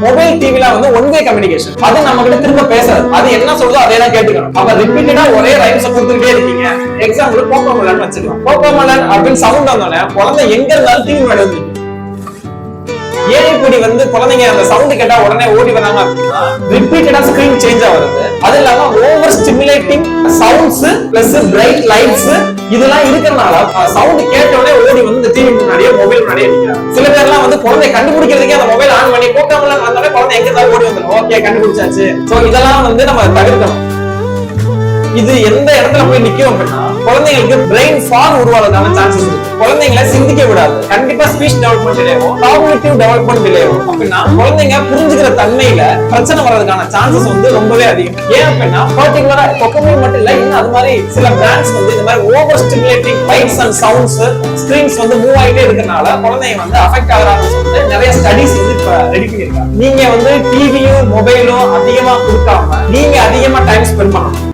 Mobile டிவில வந்து one way communication. அது நம்ம கிட்ட திரும்ப பேசாது. அது என்ன சொல்றதோ அதே தான் கேட்டுக்கணும். அப்ப ரிப்பீட்டடா ஒரே ரைம்ஸ் கொடுத்துட்டே இருக்கீங்க. எக்ஸாம்பிள் கோகோமலன் வச்சுக்கலாம். கோகோமலன் அப்படின்னு சவுண்ட் வந்தோடனே குழந்தை எங்க இருந்தாலும் டிவி மேல வந்து ஏன் இப்படி வந்து குழந்தைங்க அந்த சவுண்ட் கேட்டா உடனே ஓடி வராங்க அப்படின்னா ரிப்பீட்டடா ஸ்கிரீன் சேஞ்ச் ஆகுது. அது இல்லாம over stimulating sounds plus bright lights இதெல்லாம் இருக்கிறதுனால சவுண்ட் கேட்ட உடனே ஓடி வந்து இந்த டிவி முன்னாடியே மொபைல் முன்னாடியே நிக்கிறாங்க. சில பேர்லாம் வந்து குழந்தை கண்டுபிடிக்கிறதுக்கே அந்த மொபைல் ஆன் பண்ணி கோகோமலன் வந்தோடனே குழந்தை எங்க இருந்தாலும் ஓடி வந்துடும். ஓகே கண்டுபிடிச்சாச்சு. சோ இதெல்லாம் வந்து நம்ம தவிர்க்கணும். இது எந்த இடத்துல போய் நிக்கும் அப்படின்னா குழந்தைங்களுக்கு பிரெயின் ஃபாக் உருவாகிறதுக்கான சான்சஸ் இருக்கு. குழந்தைங்களை சிந்திக்க விடாது. கண்டிப்பா ஸ்பீச் டெவலப்மெண்ட் டிலே ஆகும், காக்னிட்டிவ் டெவலப்மெண்ட் டிலே ஆகும். அப்படின்னா குழந்தைங்க புரிஞ்சுக்கிற தன்மையில பிரச்சனை வர்றதுக்கான சான்சஸ் வந்து ரொம்பவே அதிகம். ஏன் அப்படின்னா பர்டிகுலரா கோகோமலன் மட்டும் இல்ல, இன்னும் அது மாதிரி சில பிராண்ட்ஸ் வந்து இந்த மாதிரி over stimulating lights and sounds screens வந்து மூவ் ஆகிட்டே இருக்கறனால குழந்தைங்க வந்து அஃபெக்ட் ஆகுறாங்கன்னு சொல்லிட்டு நிறைய ஸ்டடிஸ் வந்து இப்ப ரெடி பண்ணிருக்காங்க. நீங்க வந்து டிவியும் மொபைலும் அதிகமா கொடுக்காம நீங்க அதிகமா டைம் ஸ்பெண்ட் பண்ணணும்.